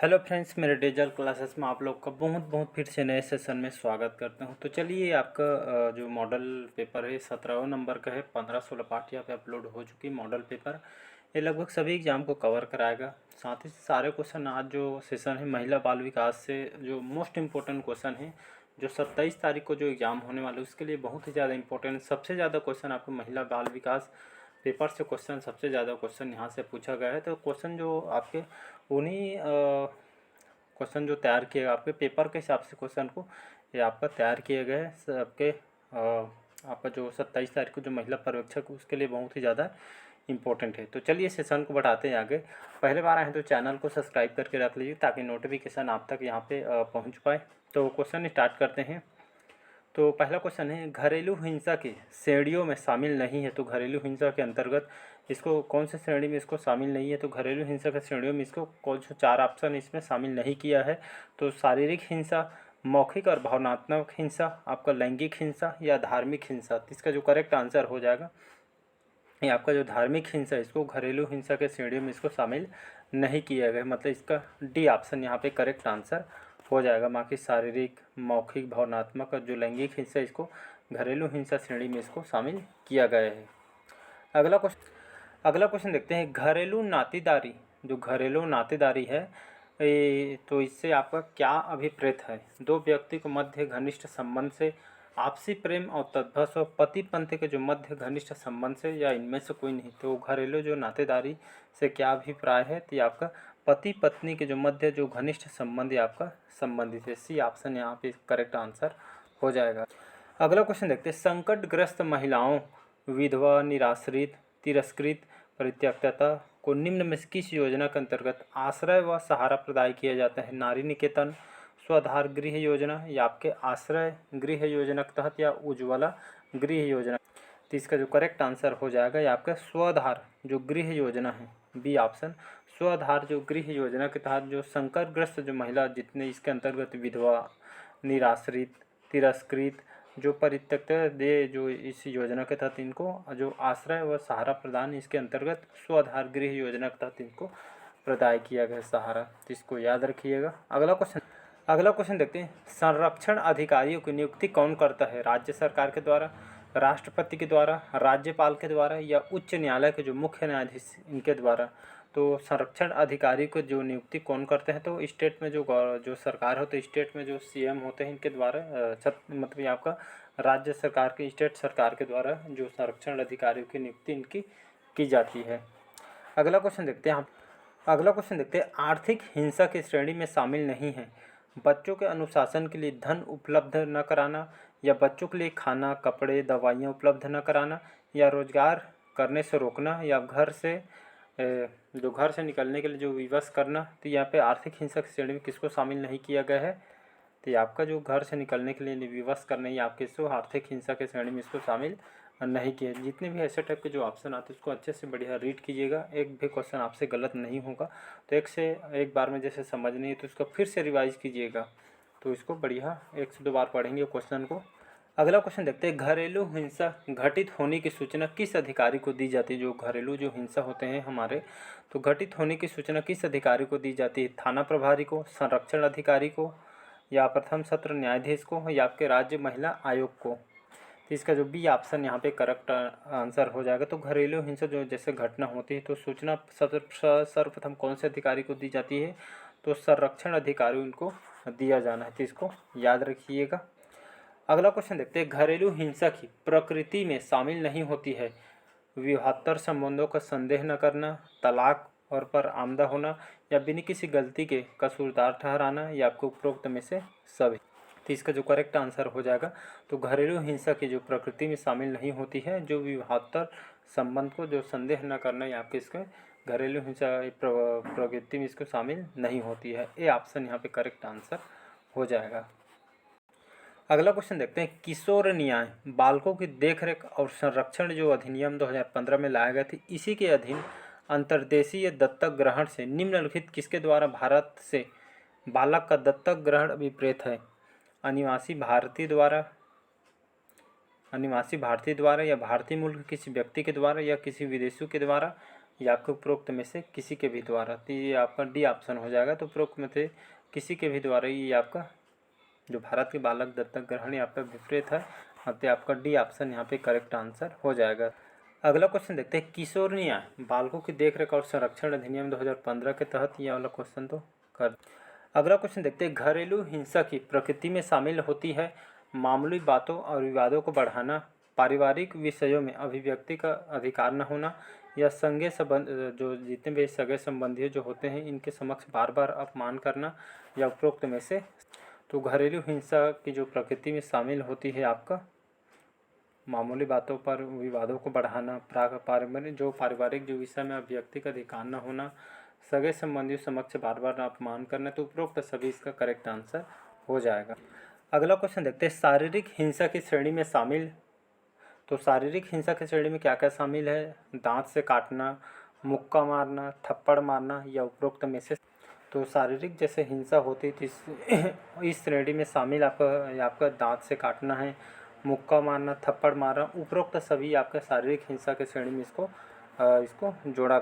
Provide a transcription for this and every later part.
Hello friends, मेरे digital classes में आप लोग का बहुत बहुत फिर से नए सेशन में स्वागत करता हूं। तो चलिए, आपका जो मॉडल पेपर है 17 नंबर का है। 15-16 पार्ट यहाँ पे अपलोड हो चुकी है। मॉडल पेपर ये लगभग सभी एग्जाम को कवर कराएगा। साथ ही सारे क्वेश्चन आज जो सेशन है महिला बाल विकास से जो मोस्ट इम्पोर्टेंट क्वेश्चन है, जो 27 तारीख को जो एग्ज़ाम होने वाला है उसके लिए बहुत ही ज़्यादा इंपॉर्टेंट, सबसे ज़्यादा क्वेश्चन आपको महिला बाल विकास पेपर से क्वेश्चन, सबसे ज़्यादा क्वेश्चन यहाँ से पूछा गया है। तो क्वेश्चन जो आपके उन्हीं क्वेश्चन जो तैयार किए आपके पेपर के हिसाब से क्वेश्चन को ये आपका तैयार किए गए हैं। आपके आपका जो 27 तारीख को जो महिला पर्यवेक्षक उसके लिए बहुत ही ज़्यादा इम्पोर्टेंट है। तो चलिए सेशन को बढ़ाते हैं आगे। पहले बार आए हैं तो चैनल को सब्सक्राइब करके रख लीजिए ताकि नोटिफिकेशन आप तक यहाँ पे पहुँच पाए। तो क्वेश्चन स्टार्ट करते हैं। तो पहला क्वेश्चन है, घरेलू हिंसा की श्रेणियों में शामिल नहीं है। तो घरेलू हिंसा के अंतर्गत इसको कौन से श्रेणी में इसको शामिल नहीं है? तो घरेलू हिंसा के श्रेणियों में इसको कौन से 4 ऑप्शन इसमें शामिल नहीं किया है? तो शारीरिक हिंसा, मौखिक और भावनात्मक हिंसा, आपका लैंगिक हिंसा या धार्मिक हिंसा। तो इसका जो करेक्ट आंसर हो जाएगा ये आपका जो धार्मिक हिंसा, इसको घरेलू हिंसा के श्रेणियों में इसको शामिल नहीं किया गया। मतलब इसका डी ऑप्शन यहाँ पे करेक्ट आंसर हो जाएगा। बाकी शारीरिक, मौखिक, भावनात्मक और जो लैंगिक हिंसा इसको घरेलू हिंसा श्रेणी में इसको शामिल किया गया है। अगला क्वेश्चन देखते हैं, घरेलू नातेदारी, जो घरेलू नातेदारी है तो इससे आपका क्या अभिप्रेत है? दो व्यक्ति के मध्य घनिष्ठ संबंध से, आपसी प्रेम और तद्भव और पति पत्नी के जो मध्य घनिष्ठ संबंध से, या इनमें से कोई नहीं। तो घरेलू जो नातेदारी से क्या अभिप्राय है? तो ये आपका पति पत्नी के जो मध्य जो घनिष्ठ संबंध आपका संबंधित है। सी ऑप्शन यहाँ पे करेक्ट आंसर हो जाएगा। अगला क्वेश्चन देखते हैं, संकटग्रस्त महिलाओं, विधवा, निराश्रित, तिरस्कृत, परित्यक्ता को निम्न में से किस योजना के अंतर्गत आश्रय व सहारा प्रदान किया जाता है? नारी निकेतन, स्वाधार गृह योजना, या आपके आश्रय गृह योजना के तहत, या उज्ज्वला गृह योजना। तो इसका जो करेक्ट आंसर हो जाएगा ये आपका स्वाधार जो गृह योजना है, बी ऑप्शन। स्वाधार जो गृह योजना के तहत जो संकटग्रस्त जो महिला जितने इसके अंतर्गत विधवा, निराश्रित, तिरस्कृत, जो परित्यक्ता दे, जो इस योजना के तहत इनको जो आश्रय व सहारा प्रदान इसके अंतर्गत स्वाधार गृह योजना के तहत इनको प्रदान किया गया सहारा। तो इसको याद रखिएगा। अगला क्वेश्चन देखते हैं, संरक्षण अधिकारियों की नियुक्ति कौन करता है? राज्य सरकार के द्वारा, राष्ट्रपति के द्वारा, राज्यपाल के द्वारा, या उच्च न्यायालय के जो मुख्य न्यायाधीश इनके द्वारा। तो संरक्षण अधिकारी को जो नियुक्ति कौन करते हैं? तो स्टेट में जो सरकार होती है, स्टेट में जो सीएम होते हैं इनके द्वारा, मतलब ये आपका राज्य सरकार के, स्टेट सरकार के द्वारा जो संरक्षण अधिकारियों की नियुक्ति इनकी की जाती है। अगला क्वेश्चन देखते हैं, आर्थिक हिंसा की श्रेणी में शामिल नहीं है। बच्चों के अनुशासन के लिए धन उपलब्ध न कराना, या बच्चों के लिए खाना, कपड़े, दवाइयाँ उपलब्ध न कराना, या रोजगार करने से रोकना, या घर से निकलने के लिए जो विवश करना। तो यहाँ पे आर्थिक हिंसा की श्रेणी में किसको शामिल नहीं किया गया है? तो ये आपका जो घर से निकलने के लिए विवश करना, ये आपके इसको आर्थिक हिंसा के श्रेणी में इसको शामिल नहीं किया। जितने भी ऐसे टाइप के जो ऑप्शन आते हैं उसको अच्छे से बढ़िया रीड कीजिएगा, एक भी क्वेश्चन आपसे गलत नहीं होगा। तो एक बार में जैसे समझ नहीं है तो इसको फिर से रिवाइज कीजिएगा। तो इसको बढ़िया 1 से 2 बार पढ़ेंगे क्वेश्चन को। अगला क्वेश्चन देखते हैं, घरेलू हिंसा घटित होने की सूचना किस अधिकारी को दी जाती है? जो घरेलू जो हिंसा होते हैं हमारे, तो घटित होने की सूचना किस अधिकारी को दी जाती है? थाना प्रभारी को, संरक्षण अधिकारी को, या प्रथम सत्र न्यायाधीश को, या आपके राज्य महिला आयोग को। तो इसका जो बी ऑप्शन यहाँ पे करेक्ट आंसर हो जाएगा। तो घरेलू हिंसा जो जैसे घटना होती है तो सूचना सर्वप्रथम कौन से अधिकारी को दी जाती है? तो संरक्षण अधिकारी उनको दिया जाना है। तो इसको याद रखिएगा। अगला क्वेश्चन देखते हैं, घरेलू हिंसा की प्रकृति में शामिल नहीं होती है विवाहेतर संबंधों का संदेह न करना, तलाक और पर आमदा होना, या बिना किसी गलती के कसूरदार ठहराना, या आपको उपरोक्त में से सभी। तो इसका जो करेक्ट आंसर हो जाएगा, तो घरेलू हिंसा की जो प्रकृति में शामिल नहीं होती है, जो विवाहेतर संबंध को जो संदेह न करना, या आपके इसके घरेलू हिंसा प्रकृति में इसको शामिल नहीं होती है। ये ऑप्शन यहाँ पे करेक्ट आंसर हो जाएगा। अगला क्वेश्चन देखते हैं, किशोर न्याय बालकों की देखरेख और संरक्षण जो अधिनियम 2015 में लाया गया था, इसी के अधीन अंतर्देशीय दत्तक ग्रहण से निम्नलिखित किसके द्वारा भारत से बालक का दत्तक ग्रहण अभिप्रेत है? अनिवासी भारतीय द्वारा, या भारतीय मूल के किसी व्यक्ति के द्वारा, या किसी विदेशी के द्वारा, या आपके उपरोक्त में से किसी के भी द्वारा। तो ये आपका डी ऑप्शन हो जाएगा। तो उपरोक्त में से किसी के भी द्वारा ये आपका जो भारत के बालक दत्तक ग्रहण यहाँ पे विपरीत है, तो आपका डी ऑप्शन यहाँ पे करेक्ट आंसर हो जाएगा। अगला क्वेश्चन देखते हैं, किशोर न्याय बालकों की देखरेख और संरक्षण अधिनियम 2015 के तहत ये वाला क्वेश्चन तो कर। अगला क्वेश्चन देखते हैं, घरेलू हिंसा की प्रकृति में शामिल होती है मामूली बातों और विवादों को बढ़ाना, पारिवारिक विषयों में अभिव्यक्ति का अधिकार न होना, या संगे संबंध जो जितने भी सगे संबंधी जो होते हैं इनके समक्ष बार बार अपमान करना, या उपरोक्त में से। तो घरेलू हिंसा की जो प्रकृति में शामिल होती है आपका मामूली बातों पर विवादों को बढ़ाना, पारिवारिक जो विषय में अभिव्यक्ति का अधिकार न होना, सगे संबंधियों समक्ष बार बार अपमान करना, तो उपरोक्त सभी इसका करेक्ट आंसर हो जाएगा। अगला क्वेश्चन देखते हैं, शारीरिक हिंसा की श्रेणी में शामिल। तो शारीरिक हिंसा की श्रेणी में क्या क्या शामिल है? दांत से काटना, मुक्का मारना, थप्पड़ मारना, या उपरोक्त में से। तो शारीरिक जैसे हिंसा होती थी इस श्रेणी में शामिल आपका दांत से काटना है, मुक्का मारना, थप्पड़ मारना, उपरोक्त सभी आपका शारीरिक हिंसा के श्रेणी में इसको जोड़ा।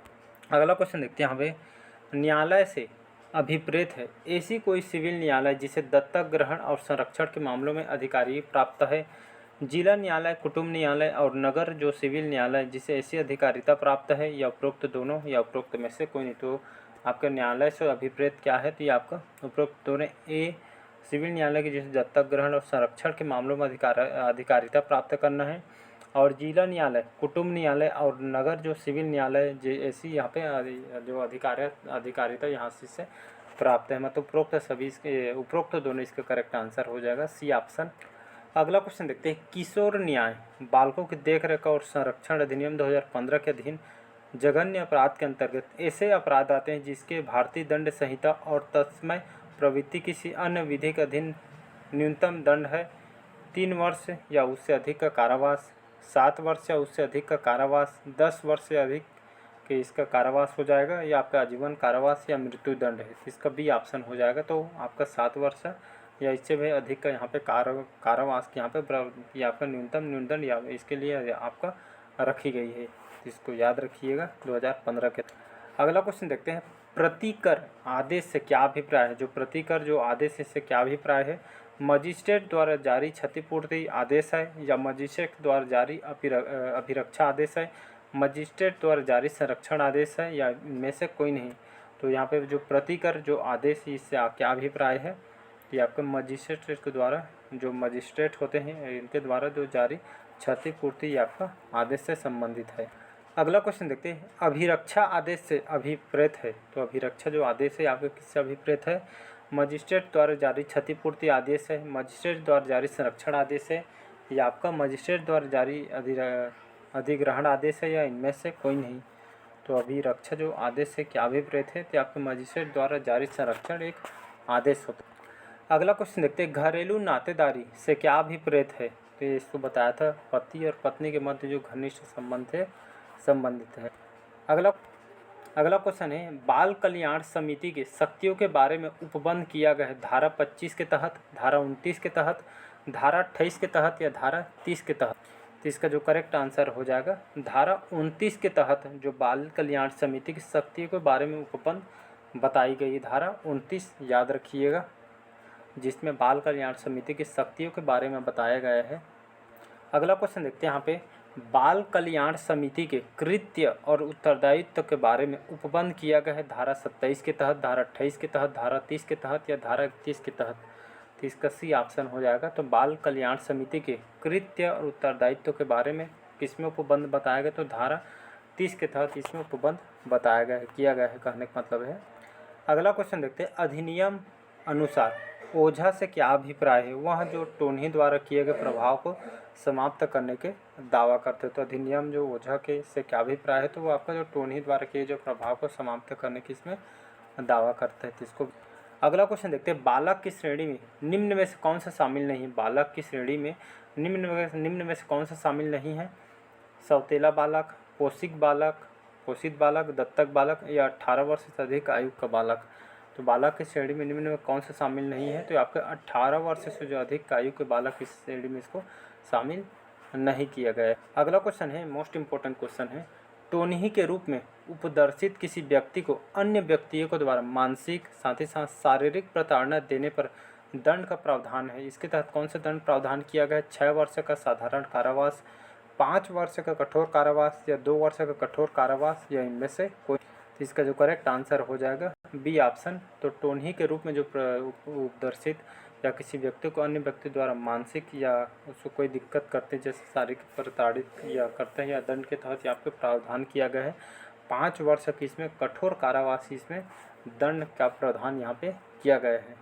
अगला क्वेश्चन देखते हैं यहाँ पे, न्यायालय से अभिप्रेत है ऐसी कोई सिविल न्यायालय जिसे दत्तक ग्रहण और संरक्षण के मामलों में अधिकारी प्राप्त है? जिला न्यायालय, कुटुंब न्यायालय और नगर जो सिविल न्यायालय जिसे ऐसी अधिकारिता प्राप्त है, या उपरोक्त दोनों, या उपरोक्त में से कोई नहीं। तो आपका न्यायालय से अभिप्रेत क्या है? तो ये आपका उपरोक्त दोनों ए सिविल न्यायालय की जिसे दत्तक ग्रहण और संरक्षण के मामलों में अधिकारिता प्राप्त करना है, और जिला न्यायालय, कुटुंब न्यायालय और नगर जो सिविल न्यायालय ऐसी यहाँ पे जो अधिकारिता यहाँ से प्राप्त है। मतलब उपरोक्त सभी इसके उपरोक्त दोनों इसका करेक्ट आंसर हो जाएगा, सी ऑप्शन। अगला क्वेश्चन देखते हैं, किशोर न्याय बालकों की देखरेख और संरक्षण अधिनियम 2015 के अधीन जघन्य अपराध के अंतर्गत ऐसे अपराध आते हैं जिसके भारतीय दंड संहिता और तत्समय प्रवृत्ति किसी अन्य विधि के अधीन न्यूनतम दंड है 3 वर्ष या उससे अधिक का कारावास, 7 वर्ष या उससे अधिक का कारावास, 10 वर्ष से अधिक के इसका कारावास हो जाएगा, या आपका आजीवन कारावास या मृत्यु दंड है। इसका बी ऑप्शन हो जाएगा। तो आपका 7 वर्ष या इससे भी अधिक का यहाँ पे कारावास के यहाँ पे ये आपका न्यूनतम दंड या इसके लिए आपका रखी गई है। इसको याद रखिएगा 2015 के। अगला क्वेश्चन देखते हैं, प्रतिकर आदेश से क्या अभिप्राय है? जो प्रतिकर जो आदेश है इससे क्या अभिप्राय है? मजिस्ट्रेट द्वारा जारी क्षतिपूर्ति आदेश है, या मजिस्ट्रेट द्वारा जारी अभिरक्षा आदेश है, मजिस्ट्रेट द्वारा जारी संरक्षण आदेश है, या इनमें से कोई नहीं। तो यहाँ पे जो प्रतिकर जो आदेश है इससे क्या अभिप्राय है? ये आपके मजिस्ट्रेट के द्वारा जो मजिस्ट्रेट होते हैं इनके द्वारा जो जारी क्षतिपूर्ति आपका आदेश से संबंधित है। अगला क्वेश्चन देखते हैं, अभिरक्षा आदेश से अभिप्रेत है। तो अभिरक्षा जो आदेश है आपके किससे अभिप्रेत है? मजिस्ट्रेट द्वारा जारी क्षतिपूर्ति आदेश है, मजिस्ट्रेट द्वारा जारी संरक्षण आदेश है, या आपका मजिस्ट्रेट द्वारा जारी अधिग्रहण आदेश है, या इनमें से कोई नहीं। तो अभिरक्षा जो आदेश है क्या अभिप्रेत है? तो आपके मजिस्ट्रेट द्वारा जारी संरक्षण एक आदेश होता है। अगला क्वेश्चन देखते हैं, घरेलू नातेदारी से क्या अभिप्रेत है? तो इसको बताया था पति और पत्नी के मध्य जो घनिष्ठ संबंध है संबंधित है। अगला क्वेश्चन है, बाल कल्याण समिति के शक्तियों के बारे में उपबंध किया गया है धारा 25 के तहत, धारा 29 के तहत, धारा 28 के तहत, या धारा 30 के तहत। तो इसका जो करेक्ट आंसर हो जाएगा धारा 29 के तहत जो बाल कल्याण समिति की शक्तियों के बारे में उपबंध बताई गई। धारा 29 याद रखिएगा, जिसमें बाल कल्याण समिति की शक्तियों के बारे में बताया गया है। अगला क्वेश्चन देखते हैं यहाँ पे, बाल कल्याण समिति के कृत्य और उत्तरदायित्व के बारे में उपबंध किया गया है धारा 27 के तहत, धारा 28 के तहत, धारा 30 के तहत, या धारा 31 के तहत। तो इसका सी ऑप्शन हो जाएगा। तो बाल कल्याण समिति के कृत्य और उत्तरदायित्व के बारे में किसमें उपबंध बताया गया? तो धारा 30 के तहत इसमें उपबंध बताया गया है, किया गया है, कहने का मतलब है। अगला क्वेश्चन देखते हैं, अधिनियम अनुसार ओझा से क्या अभिप्राय है? वह जो टोन्ही द्वारा किए गए प्रभाव को समाप्त करने के दावा करते हैं। तो अधिनियम जो ओझा के से क्या अभिप्राय है? तो वो आपका जो टोन्ही द्वारा किए जो प्रभाव को समाप्त करने की इसमें दावा करते हैं। इसको अगला क्वेश्चन देखते हैं, बालक की श्रेणी में निम्न में से कौन सा शामिल नहीं है? बालक की श्रेणी में निम्न में से कौन सा शामिल नहीं है? सौतेला बालक, पोषित बालक, दत्तक बालक, या 18 वर्ष से अधिक आयु का बालक। तो बालक की श्रेणी में निम्न में कौन सा शामिल नहीं है? तो आपके 18 वर्ष से जो अधिक आयु के बालक इस श्रेणी में इसको शामिल नहीं किया गया है। अगला क्वेश्चन है मोस्ट इम्पोर्टेंट क्वेश्चन है, टोन्ही के रूप में उपदर्शित किसी व्यक्ति को अन्य व्यक्तियों के द्वारा मानसिक साथ ही साथ शारीरिक प्रताड़ना देने पर दंड का प्रावधान है। इसके तहत कौन सा दंड प्रावधान किया गया है? 6 वर्ष का साधारण कारावास, 5 वर्ष का कठोर कारावास या 2 वर्ष का कठोर कारावास या इनमें से कोई। तो इसका जो करेक्ट आंसर हो जाएगा बी ऑप्शन। तो टोनही के रूप में जो उपदर्शित या किसी व्यक्ति को अन्य व्यक्ति द्वारा मानसिक या उसको कोई दिक्कत करते जैसे शारीरिक प्रताड़ित या करते हैं या दंड के तहत यहाँ पे प्रावधान किया गया है। 5 वर्ष की इसमें कठोर कारावास इसमें दंड का प्रावधान यहाँ पे किया गया है।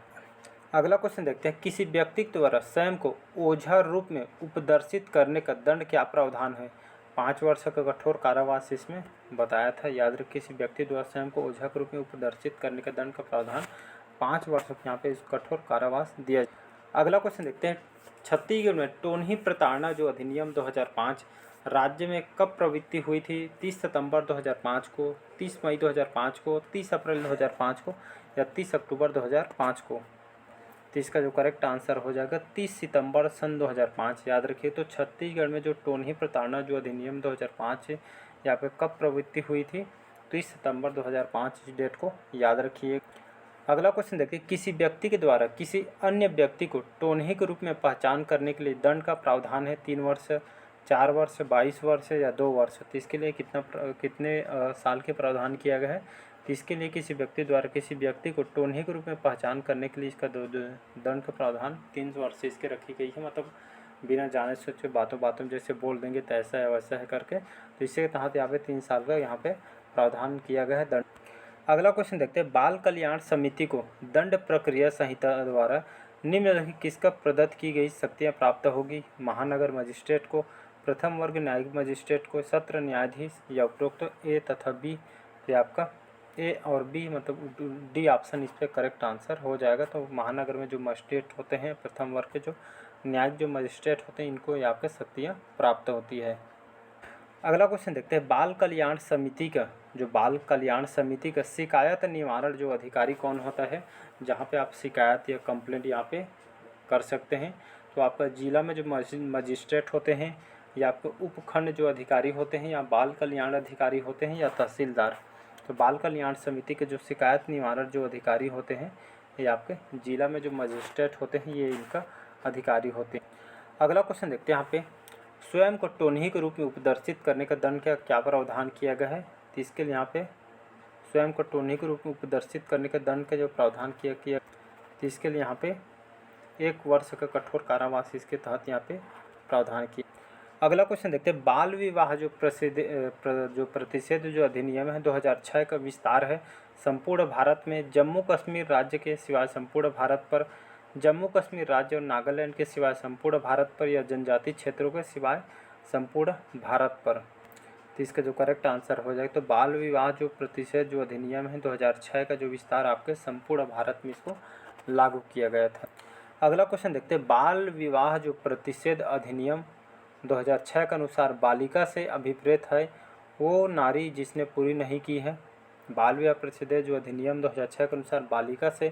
अगला क्वेश्चन देखते हैं, किसी व्यक्ति द्वारा स्वयं को ओझा रूप में उपदर्शित करने का दंड क्या प्रावधान है? 5 वर्ष का कठोर कारावास इसमें बताया था। याद रखिए, किसी व्यक्ति द्वारा स्वयं को ओझा के रूप में उपदर्शित करने का दंड का प्रावधान 5 वर्षों के यहाँ पे इस कठोर कारावास दिया। अगला क्वेश्चन देखते हैं, छत्तीसगढ़ में टोनही प्रताड़ना जो अधिनियम 2005 राज्य में कब प्रवृत्ति हुई थी? 30 सितंबर 2005 को, 30 मई 2005 को, 30 अप्रैल 2005 को या 30 अक्टूबर 2005 को। तो इसका जो करेक्ट आंसर हो जाएगा 30 सितंबर सन 2005। याद रखिए, तो छत्तीसगढ़ में जो टोनही प्रताड़ना जो अधिनियम 2005 है यहाँ पे कब प्रवृत्ति हुई थी? 30 सितंबर 2005 इस डेट को याद रखिए। अगला क्वेश्चन देखिए, किसी व्यक्ति के द्वारा किसी अन्य व्यक्ति को टोनही के रूप में पहचान करने के लिए दंड का प्रावधान है 3 वर्ष, 4 वर्ष, 22 वर्ष या 2 वर्ष। तो इसके लिए कितने साल के प्रावधान किया गया है? तो इसके लिए किसी व्यक्ति द्वारा किसी व्यक्ति को टोनही के रूप में पहचान करने के लिए इसका दंड का प्रावधान 3 वर्ष से इसके रखी गई है। मतलब बिना जाने सोचे बातों बातों में जैसे बोल देंगे तो ऐसा है वैसा है करके, तो इसके तहत यहाँ पे 3 साल का यहाँ पे प्रावधान किया गया है दंड। अगला क्वेश्चन देखते हैं, बाल कल्याण समिति को दंड प्रक्रिया संहिता द्वारा निम्नलिखित किसका प्रदत्त की गई शक्तियाँ प्राप्त होगी? महानगर मजिस्ट्रेट को, प्रथम वर्ग न्यायिक मजिस्ट्रेट को, सत्र न्यायाधीश या उपरोक्त ए तथा बी। तो आपका ए और बी मतलब डी ऑप्शन इस पर करेक्ट आंसर हो जाएगा। तो महानगर में जो मजिस्ट्रेट होते हैं, प्रथम वर्ग के जो न्यायिक जो मजिस्ट्रेट होते हैं, इनको यहाँ पे शक्तियाँ प्राप्त होती है। अगला क्वेश्चन देखते हैं, बाल कल्याण समिति का शिकायत निवारण जो अधिकारी कौन होता है? जहाँ पे आप शिकायत या कंप्लेंट यहाँ पे कर सकते हैं। तो आपका जिला में जो मजिस्ट्रेट होते हैं या आपके उपखंड जो अधिकारी होते हैं या बाल कल्याण अधिकारी होते हैं या तहसीलदार। तो बाल कल्याण समिति के जो शिकायत निवारण जो अधिकारी होते हैं ये आपके जिला में जो मजिस्ट्रेट होते हैं ये इनका अधिकारी होते हैं। अगला क्वेश्चन देखते हैं, यहाँ पे स्वयं को टोनही के रूप में उपदर्शित करने का दंड का क्या प्रावधान किया गया है? तो इसके लिए यहाँ पे स्वयं को टोनही के रूप में उपदर्शित करने का दंड का जो प्रावधान किया तो इसके लिए यहाँ पे 1 वर्ष का कठोर कारावास इसके तहत यहाँ पे प्रावधान किया। अगला क्वेश्चन देखते हैं, बाल विवाह जो प्रतिषेध जो अधिनियम है 2006 का विस्तार है संपूर्ण भारत में, जम्मू कश्मीर राज्य के सिवाय संपूर्ण भारत पर, जम्मू कश्मीर राज्य और नागालैंड के सिवाय संपूर्ण भारत पर या जनजातीय क्षेत्रों के सिवाय संपूर्ण भारत पर। तो इसका जो करेक्ट आंसर हो जाएगा, तो बाल विवाह जो प्रतिषेध जो अधिनियम है 2006 का जो विस्तार आपके संपूर्ण भारत में इसको लागू किया गया था। अगला क्वेश्चन देखते हैं, बाल विवाह जो प्रतिषेध अधिनियम 2006 के अनुसार बालिका से अभिप्रेत है वो नारी जिसने पूरी नहीं की है। बाल विवाह प्रतिषेध जो अधिनियम 2006 के अनुसार बालिका से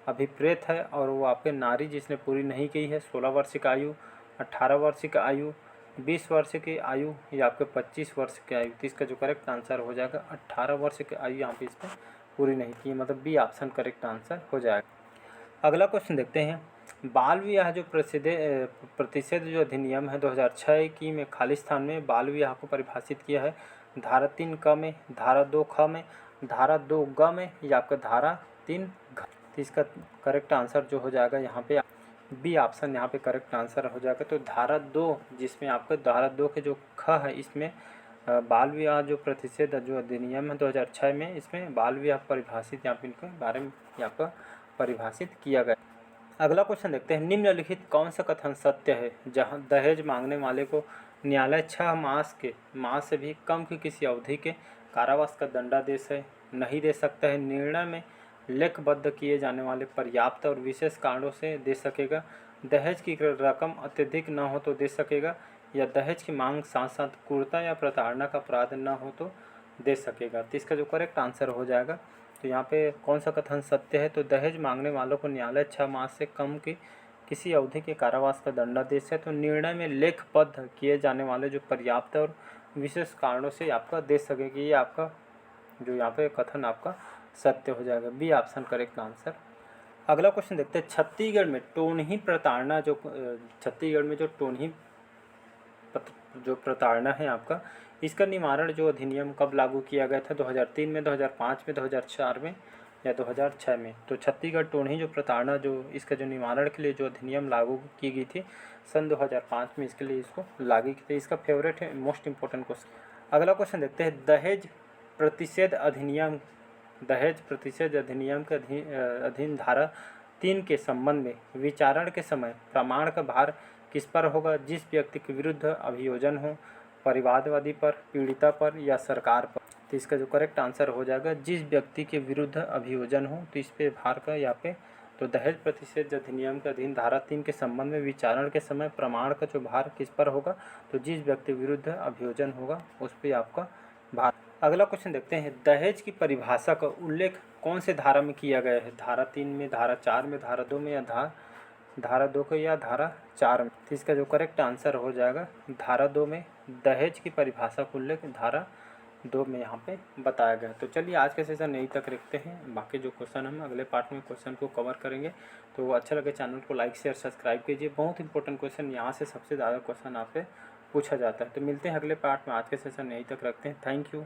अभिप्रेत है और वो आपके नारी जिसने पूरी नहीं की है 16 वर्ष की आयु, 18 वर्ष की आयु, 20 वर्ष की आयु या आपके 25 वर्ष की आयु। तो इसका जो करेक्ट आंसर हो जाएगा 18 वर्ष की आयु यहाँ पे इस पर पूरी नहीं की, मतलब बी ऑप्शन करेक्ट आंसर हो जाएगा। अगला क्वेश्चन देखते हैं, बाल विवाह जो प्रतिषेध जो अधिनियम है 2006 की में खाली स्थान में बाल विवाह को परिभाषित किया है धारा 3 क में, धारा 2 ख में, धारा 2 ग में या आपका धारा 3 घ। तो इसका करेक्ट आंसर जो हो जाएगा यहाँ पे बी ऑप्शन यहाँ पे करेक्ट आंसर हो जाएगा। तो धारा 2 जिसमें आपका धारा 2 के जो ख है इसमें बाल विवाह जो प्रतिषेध जो अधिनियम है 2006 में इसमें बाल विवाह परिभाषित यहाँ पे इनके बारे में यहाँ पर परिभाषित किया गया। अगला क्वेश्चन देखते हैं, निम्नलिखित कौन सा कथन सत्य है जहां दहेज मांगने वाले को न्यायालय 6 माह से भी कम की किसी अवधि के कारावास का दंडादेश नहीं दे सकता है, निर्णय में लेखबद्ध किए जाने वाले पर्याप्त और विशेष कारणों से दे सकेगा, दहेज की रकम अत्यधिक न हो तो दे सकेगा या दहेज की मांग साथ साथ क्रूरता या प्रताड़ना का अपराध न हो तो दे सकेगा। तो इसका जो करेक्ट आंसर हो जाएगा, तो यहाँ पे कौन सा कथन सत्य है? तो दहेज मांगने वालों को न्यायालय 6 माह से कम की किसी अवधि के कारावास का दंडादेश है, तो निर्णय में लेखबद्ध किए जाने वाले जो पर्याप्त और विशेष कारणों से आपका दे सकेगी, ये आपका जो यहाँ पे कथन आपका सत्य हो जाएगा, बी ऑप्शन करेक्ट आंसर। अगला क्वेश्चन देखते हैं, छत्तीसगढ़ में टोनही प्रताड़ना छत्तीसगढ़ में जो टोनही जो प्रताड़ना है आपका, इसका निवारण जो अधिनियम कब लागू किया गया था? 2003 में, 2005 में, 2004 में या 2006 में? तो छत्तीसगढ़ टोनही जो प्रताड़ना जो इसका जो निवारण के लिए जो अधिनियम लागू की गई थी सन 2005 में, इसके लिए इसको लागू की थी। इसका फेवरेट है, मोस्ट इंपॉर्टेंट क्वेश्चन। अगला क्वेश्चन देखते हैं, दहेज प्रतिषेध अधिनियम के अधीन धारा 3 के संबंध में विचारण के समय प्रमाण का भार किस पर होगा? जिस व्यक्ति के विरुद्ध अभियोजन हो, परिवादवादी पर, पीड़िता पर या सरकार पर? तो इसका जो करेक्ट आंसर हो जाएगा, जिस व्यक्ति के विरुद्ध अभियोजन हो। तो इस पे भार का यहाँ पे तो दहेज प्रतिषेध अधिनियम के अधीन धारा 3 के संबंध में विचारण के समय प्रमाण का जो भार किस पर होगा? तो जिस व्यक्ति विरुद्ध अभियोजन होगा उस पर आपका भार। अगला क्वेश्चन देखते हैं, दहेज की परिभाषा का उल्लेख कौन से धारा में किया गया है? धारा 3 में, धारा 4 में, धारा 2 में या धारा 2 को या धारा 4 में? तो इसका जो करेक्ट आंसर हो जाएगा धारा 2 में दहेज की परिभाषा का उल्लेख धारा 2 में यहाँ पे बताया गया। तो चलिए आज के सेशन यहीं तक रखते हैं, बाकी जो क्वेश्चन हम अगले पार्ट में क्वेश्चन को कवर करेंगे। तो अच्छा लगे चैनल को लाइक शेयर सब्सक्राइब कीजिए, बहुत इंपॉर्टेंट क्वेश्चन यहाँ से सबसे ज़्यादा क्वेश्चन आपसे पूछा जाता है। तो मिलते हैं अगले पार्ट में, आज के सेशन यहीं तक रखते हैं। Thank you.